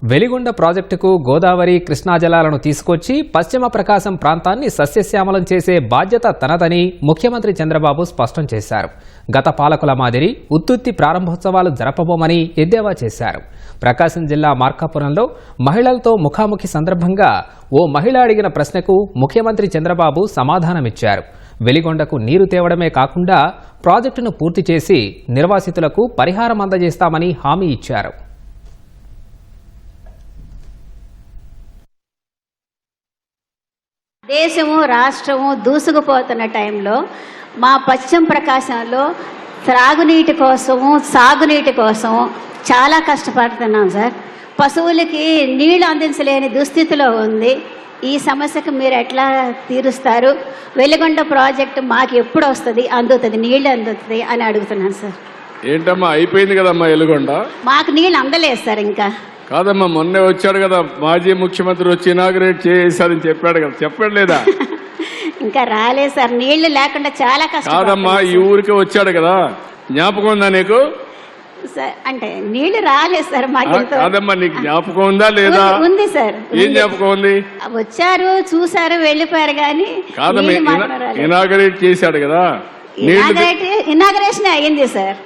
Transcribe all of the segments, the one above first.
వెలిగొండ ప్రాజెక్టుకు గోదావరి కృష్ణా జలాలను తీసుకొచ్చి పశ్చిమ ప్రకాశం ప్రాంతాన్ని సస్యశ్యామలం చేసే బాధ్యత తనదని ముఖ్యమంత్రి చంద్రబాబు స్పష్టం చేశారు. గత పాలకుల మాదిరి ఉత్తుత్తి ప్రారంభోత్సవాలు జరపబోమని ఎద్దేవా చేశారు. ప్రకాశం జిల్లా మార్కాపురంలో మహిళలతో ముఖాముఖి సందర్భంగా ఓ మహిళ అడిగిన ప్రశ్నకు ముఖ్యమంత్రి చంద్రబాబు సమాధానమిచ్చారు. వెలిగొండకు నీరు తేవడమే కాకుండా ప్రాజెక్టును పూర్తి చేసి నిర్వాసితులకు పరిహారం అందజేస్తామని హామీ ఇచ్చారు. దేశము రాష్ట్రము దూసుకుపోతున్న టైంలో మా పశ్చిమ ప్రకాశంలో త్రాగునీటి కోసము సాగునీటి కోసము చాలా కష్టపడుతున్నాం సార్. పశువులకి నీళ్లు అందించలేని దుస్థితిలో ఉంది. ఈ సమస్యకు మీరు ఎట్లా తీరుస్తారు? వెలిగొండ ప్రాజెక్టు మాకు ఎప్పుడు వస్తుంది, అందుతుంది, నీళ్లు అందుతుంది అని అడుగుతున్నాను సార్. ఏంటమ్మా అయిపోయింది కదమ్మా వెలిగొండ? మాకు నీళ్ళు అందలేదు సార్. ఇంకా కాదమ్మా, మొన్నే వచ్చాడు కదా మాజీ ముఖ్యమంత్రి, వచ్చి ఇనాగ్రేట్ చేశారని చెప్పాడు కదా, చెప్పాడు లేదా? ఇంకా రాలేదు సార్, నీళ్లు లేకుండా చాలా కష్టం. కాదమ్మా, ఈ ఊరికి వచ్చాడు కదా, జ్ఞాపకం ఉందా నీకు? సార్ అంటే నీళ్లు రాలేదు సార్ మాకు. కాదమ్మా, నీకు జ్ఞాపకం ఉందా లేదా? ఉంది సార్. ఏం జ్ఞాపకం ఉంది? వచ్చారు, చూసారు, వెళ్ళిపోయారు. కానీ కాదమ్మా, ఇనాగ్రేట్ చేశాడు కదా, ఇనాగరేషన్ అయ్యింది సార్.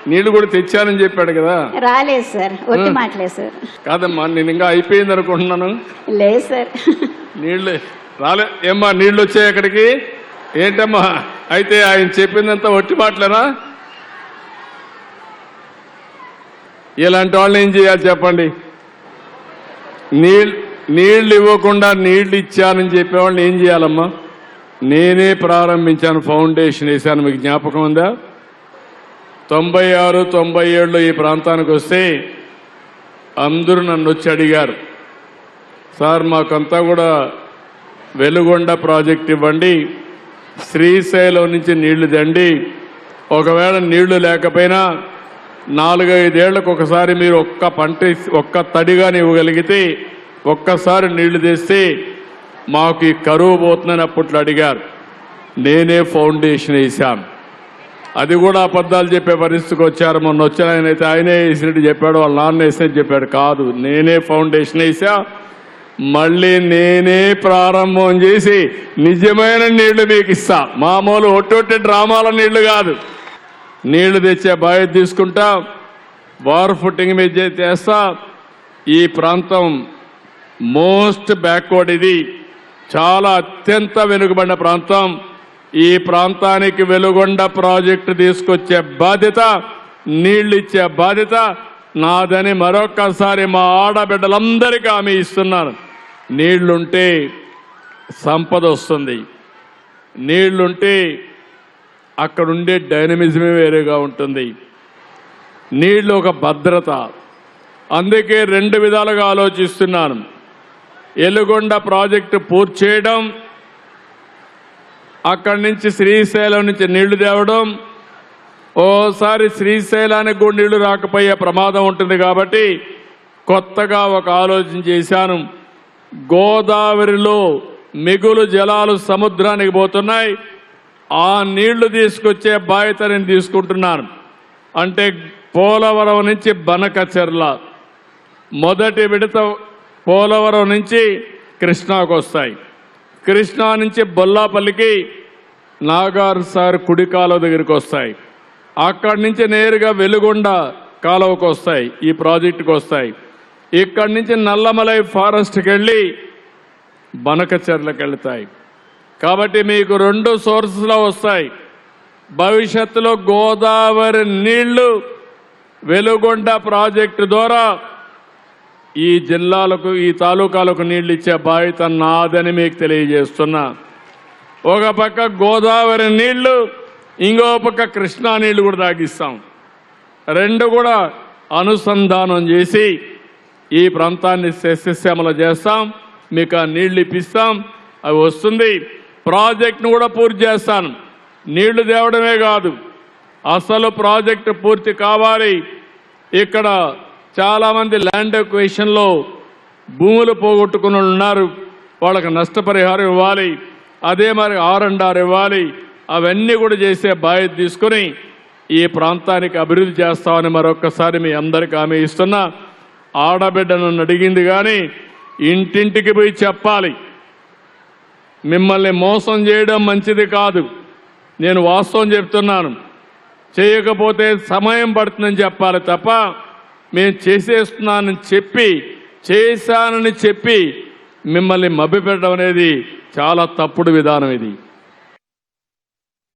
నీళ్లు కూడా తెచ్చానని చెప్పాడు కదా. రాలేదు సార్, ఒట్టి మాటలేదు సార్. కాదమ్మా, నేను ఇంకా అయిపోయింది అనుకుంటున్నాను. లేదు సార్, నీళ్లు రాలే. ఏమ్మా, నీళ్లు వచ్చాయి అక్కడికి? ఏంటమ్మా, అయితే ఆయన చెప్పిందంతా ఒట్టి మాటలేనా? ఇలాంటి వాళ్ళని ఏం చేయాలి చెప్పండి? నీళ్లు ఇవ్వకుండా నీళ్లు ఇచ్చానని చెప్పేవాళ్ళని ఏం చేయాలమ్మా? నేనే ప్రారంభించాను, ఫౌండేషన్ వేశాను. మీకు జ్ఞాపకం ఉందా? 96, 97లో ఈ ప్రాంతానికి వస్తే అందరూ నన్ను వచ్చి అడిగారు, సార్ మాకంతా కూడా వెలుగొండ ప్రాజెక్ట్ ఇవ్వండి, శ్రీశైలం నుంచి నీళ్లు దండి, ఒకవేళ నీళ్లు లేకపోయినా 4-5 ఏళ్లకు ఒకసారి మీరు ఒక్క తడిగాని ఇవ్వగలిగితే, ఒక్కసారి నీళ్లు తెస్తే మాకు ఈ కరువు పోతుందని అప్పట్లో అడిగారు. నేనే ఫౌండేషన్ వేశాను. అది కూడా అబద్ధాలు చెప్పే పరిస్థితికి వచ్చారు. మొన్న వచ్చిన ఆయన అయితే ఆయనే వేసినట్టు చెప్పాడు, వాళ్ళ నాన్న వేసినట్టు చెప్పాడు. కాదు, నేనే ఫౌండేషన్ వేసా, మళ్ళీ నేనే ప్రారంభం చేసి నిజమైన నీళ్లు మీకు ఇస్తా. మామూలు ఒట్టొట్టి డ్రామాల నీళ్లు కాదు. నీళ్లు తెచ్చే బాధ్యత తీసుకుంటా, వార్ ఫుట్టింగ్ మీద చేస్తా. ఈ ప్రాంతం మోస్ట్ బ్యాక్వర్డ్, ఇది చాలా అత్యంత వెనుకబడిన ప్రాంతం. ఈ ప్రాంతానికి వెలుగొండ ప్రాజెక్టు తీసుకొచ్చే బాధ్యత, నీళ్లు ఇచ్చే బాధ్యత నాదని మరొక్కసారి మా ఆడబిడ్డలందరికీ హామీ ఇస్తున్నాను. నీళ్లుంటే సంపద వస్తుంది, నీళ్లుంటే అక్కడుండే డైనమిజమే వేరేగా ఉంటుంది. నీళ్లు ఒక భద్రత. అందుకే 2 విధాలుగా ఆలోచిస్తున్నాను. వెలుగొండ ప్రాజెక్టు పూర్తి చేయడం, అక్కడి నుంచి శ్రీశైలం నుంచి నీళ్లు తేవడం. ఓసారి శ్రీశైలానికి కూడా నీళ్లు రాకపోయే ప్రమాదం ఉంటుంది కాబట్టి కొత్తగా ఒక ఆలోచన చేశాను. గోదావరిలో మిగులు జలాలు సముద్రానికి పోతున్నాయి, ఆ నీళ్లు తీసుకొచ్చే బాధ్యత నేను తీసుకుంటున్నాను. అంటే పోలవరం నుంచి బనకచెర్ల, మొదటి విడత పోలవరం నుంచి కృష్ణాకు వస్తాయి, కృష్ణా నుంచి బొల్లాపల్లికి నాగార్ సార్ కుడి కాలువ దగ్గరికి వస్తాయి, అక్కడి నుంచి నేరుగా వెలుగొండ కాలువకు వస్తాయి, ఈ ప్రాజెక్టుకు వస్తాయి. ఇక్కడి నుంచి నల్లమలై ఫారెస్ట్కి వెళ్ళి బనకచెర్లకు వెళ్తాయి. కాబట్టి మీకు 2 సోర్సెస్లో వస్తాయి. భవిష్యత్తులో గోదావరి నీళ్లు వెలుగొండ ప్రాజెక్టు ద్వారా ఈ జిల్లాలకు, ఈ తాలూకాలకు నీళ్లు ఇచ్చే బాధ్యత నాదని మీకు తెలియజేస్తున్నా. ఒక పక్క గోదావరి నీళ్లు, ఇంకో పక్క కృష్ణా నీళ్లు కూడా తాగిస్తాం. 2 కూడా అనుసంధానం చేసి ఈ ప్రాంతాన్ని సస్యశ్యామల చేస్తాం. మీకు ఆ నీళ్లు ఇప్పిస్తాం, అవి వస్తుంది. ప్రాజెక్టును కూడా పూర్తి చేస్తాను. నీళ్లు తేవడమే కాదు, అసలు ప్రాజెక్టు పూర్తి కావాలి. ఇక్కడ చాలామంది ల్యాండ్ ఎక్విజిషన్లో భూములు పోగొట్టుకుని ఉన్నారు, వాళ్ళకి నష్టపరిహారం ఇవ్వాలి. అదే మరి R&R ఇవ్వాలి. అవన్నీ కూడా చేసే బాధ్యత తీసుకుని ఈ ప్రాంతానికి అభివృద్ధి చేస్తామని మరొక్కసారి మీ అందరికీ హామీ ఇస్తున్నా. ఆడబిడ్డ నన్ను అడిగింది కానీ ఇంటింటికి పోయి చెప్పాలి. మిమ్మల్ని మోసం చేయడం మంచిది కాదు. నేను వాస్తవం చెప్తున్నాను. చేయకపోతే సమయం పడుతుందని చెప్పాలి తప్ప మేము చేసేస్తున్నానని చెప్పి చేశానని చెప్పి మిమ్మల్ని మభ్యపెట్టడం అనేది చాలా తప్పుడు విధానం ఇది.